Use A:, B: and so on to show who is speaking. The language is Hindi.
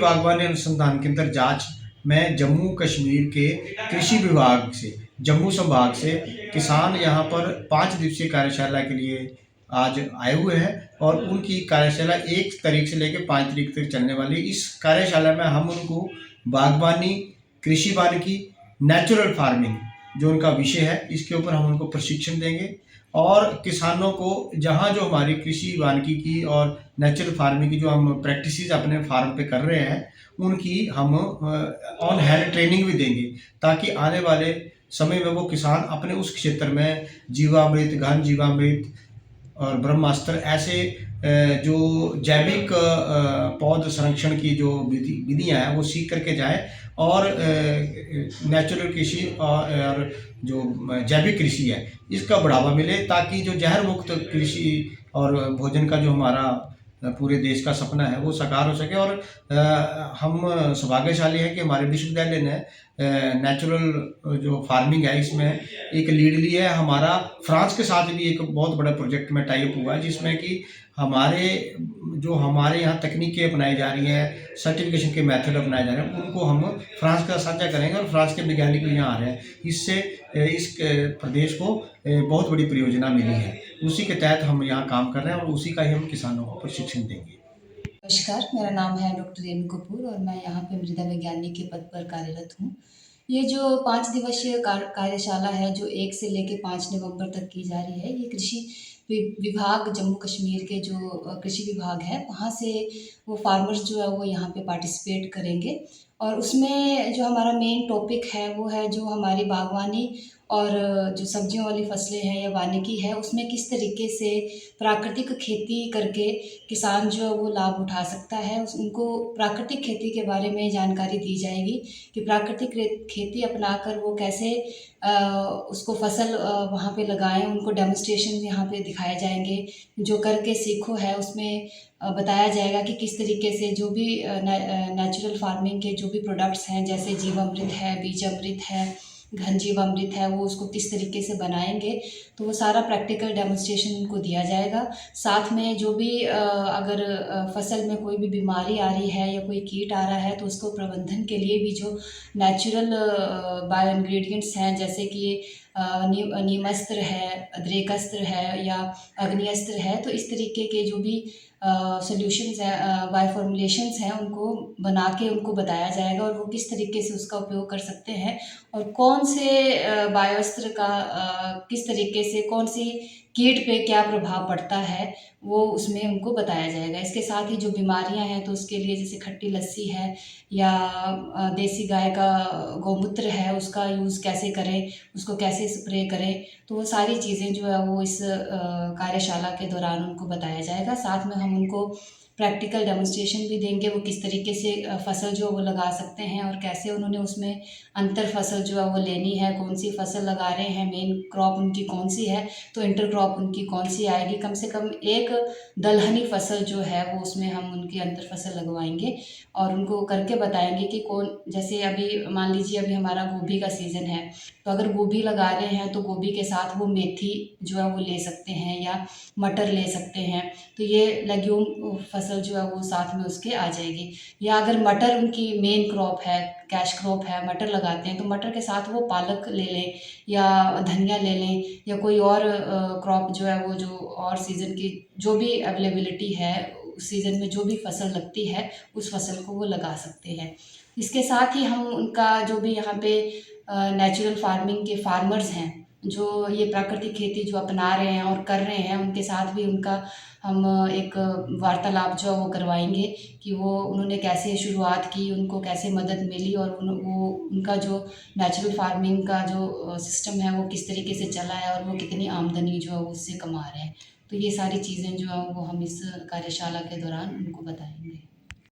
A: बागवानी अनुसंधान केंद्र जांच में जम्मू कश्मीर के कृषि विभाग से, जम्मू संभाग से किसान यहाँ पर 5 दिवसीय कार्यशाला के लिए आज आए हुए हैं और उनकी कार्यशाला 1 तारीख से लेकर 5 तारीख तक चलने वाली है। इस कार्यशाला में हम उनको बागवानी, कृषि वानिकी, नेचुरल फार्मिंग जो उनका विषय है, इसके ऊपर हम उनको प्रशिक्षण देंगे और किसानों को जहाँ जो हमारी कृषि वानिकी की और नेचुरल फार्मिंग की जो हम प्रैक्टिसेस अपने फार्म पे कर रहे हैं, उनकी हम ऑन हैंड ट्रेनिंग भी देंगे ताकि आने वाले समय में वो किसान अपने उस क्षेत्र में जीवामृत, घन जीवामृत और ब्रह्मास्त्र ऐसे जो जैविक पौध संरक्षण की जो विधियाँ हैं वो सीख करके जाएं और नेचुरल कृषि और जो जैविक कृषि है इसका बढ़ावा मिले ताकि जो जहर मुक्त कृषि और भोजन का जो हमारा पूरे देश का सपना है वो साकार हो सके। और हम सौभाग्यशाली हैं कि हमारे विश्वविद्यालय ने नेचुरल जो फार्मिंग है इसमें एक लीड ली है। हमारा फ्रांस के साथ भी एक बहुत बड़ा प्रोजेक्ट में टाई अप हुआ है जिसमें कि हमारे यहाँ तकनीकें अपनाई जा रही हैं, सर्टिफिकेशन के मेथड अपनाए जा रहे हैं, उनको हम फ्रांस का साझा करेंगे और फ्रांस के वैज्ञानिक भी यहाँ आ रहे हैं। इससे इस प्रदेश को बहुत बड़ी परियोजना मिली है, उसी के तहत हम यहाँ काम कर रहे हैं और उसी का ही हम किसानों को प्रशिक्षण देंगे।
B: नमस्कार, मेरा नाम है डॉक्टर रेणु कपूर और मैं यहाँ पे मृदा वैज्ञानिक के पद पर कार्यरत हूँ। ये जो 5 दिवसीय कार्यशाला है जो 1 से लेके 5 नवंबर तक की जा रही है, ये कृषि विभाग जम्मू कश्मीर के जो कृषि विभाग है वहाँ से वो फार्मर्स जो है वो यहाँ पे पार्टिसिपेट करेंगे। और उसमें जो हमारा मेन टॉपिक है वो है जो हमारी बागवानी और जो सब्जियों वाली फसलें हैं या वानिकी है उसमें किस तरीके से प्राकृतिक खेती करके किसान जो है वो लाभ उठा सकता है। उनको प्राकृतिक खेती के बारे में जानकारी दी जाएगी कि प्राकृतिक खेती अपनाकर वो कैसे उसको फसल वहाँ पे लगाएं। उनको डेमोन्स्ट्रेशन यहाँ पे दिखाए जाएंगे, जो करके सीखो है उसमें बताया जाएगा कि किस तरीके से जो भी नेचुरल फार्मिंग के जो भी प्रोडक्ट्स हैं जैसे जीवामृत है, बीजामृत है, घन जीवामृत है, वो उसको किस तरीके से बनाएंगे। तो वो सारा प्रैक्टिकल डेमोन्स्ट्रेशन उनको दिया जाएगा। साथ में जो भी अगर फसल में कोई भी बीमारी आ रही है या कोई कीट आ रहा है तो उसको प्रबंधन के लिए भी जो नेचुरल बायो इंग्रेडिएंट्स हैं जैसे कि नीमस्त्र है, अद्रेकस्त्र है या अग्निअस्त्र है, तो इस तरीके के जो भी सॉल्यूशंस हैं, बायो फॉर्मुलेशंस हैं, उनको बना के उनको बताया जाएगा और वो किस तरीके से उसका उपयोग कर सकते हैं और कौन से बायोस्त्र का किस तरीके से कौन सी कीट पे क्या प्रभाव पड़ता है वो उसमें उनको बताया जाएगा। इसके साथ ही जो बीमारियां हैं तो उसके लिए जैसे खट्टी लस्सी है या देसी गाय का गौमूत्र है उसका यूज़ कैसे करें, उसको कैसे स्प्रे करें, तो वो सारी चीज़ें जो है वो इस कार्यशाला के दौरान उनको बताया जाएगा। साथ में हम उनको प्रैक्टिकल डेमोन्स्ट्रेशन भी देंगे, वो किस तरीके से फसल जो वो लगा सकते हैं और कैसे उन्होंने उसमें अंतर फसल जो है वो लेनी है, कौन सी फसल लगा रहे हैं, मेन क्रॉप उनकी कौन सी है तो इंटर क्रॉप उनकी कौन सी आएगी। कम से कम एक दलहनी फसल जो है वो उसमें हम उनकी अंतर फसल लगवाएंगे और उनको करके बताएंगे कि कौन, जैसे अभी मान लीजिए अभी हमारा गोभी का सीज़न है तो अगर गोभी लगा रहे हैं तो गोभी के साथ वो मेथी जो है वो ले सकते हैं या मटर ले सकते हैं, तो ये लेग्यूम फसल जो है वो साथ में उसके आ जाएगी। या अगर मटर उनकी मेन क्रॉप है, कैश क्रॉप है, मटर लगाते हैं तो मटर के साथ वो पालक ले लें या धनिया ले लें या कोई और क्रॉप जो है वो जो और सीज़न की जो भी अवेलेबिलिटी है उस सीज़न में जो भी फसल लगती है उस फसल को वो लगा सकते हैं। इसके साथ ही हम उनका जो भी यहाँ पे नेचुरल फार्मिंग के फार्मर्स हैं जो ये प्राकृतिक खेती जो अपना रहे हैं और कर रहे हैं उनके साथ भी उनका हम एक वार्तालाप जो है वो करवाएंगे कि वो उन्होंने कैसे शुरुआत की, उनको कैसे मदद मिली और वो उनका जो नेचुरल फार्मिंग का जो सिस्टम है वो किस तरीके से चला है और वो कितनी आमदनी जो है उससे कमा रहे हैं। तो ये सारी चीज़ें जो है वो हम इस कार्यशाला के दौरान उनको बताएंगे।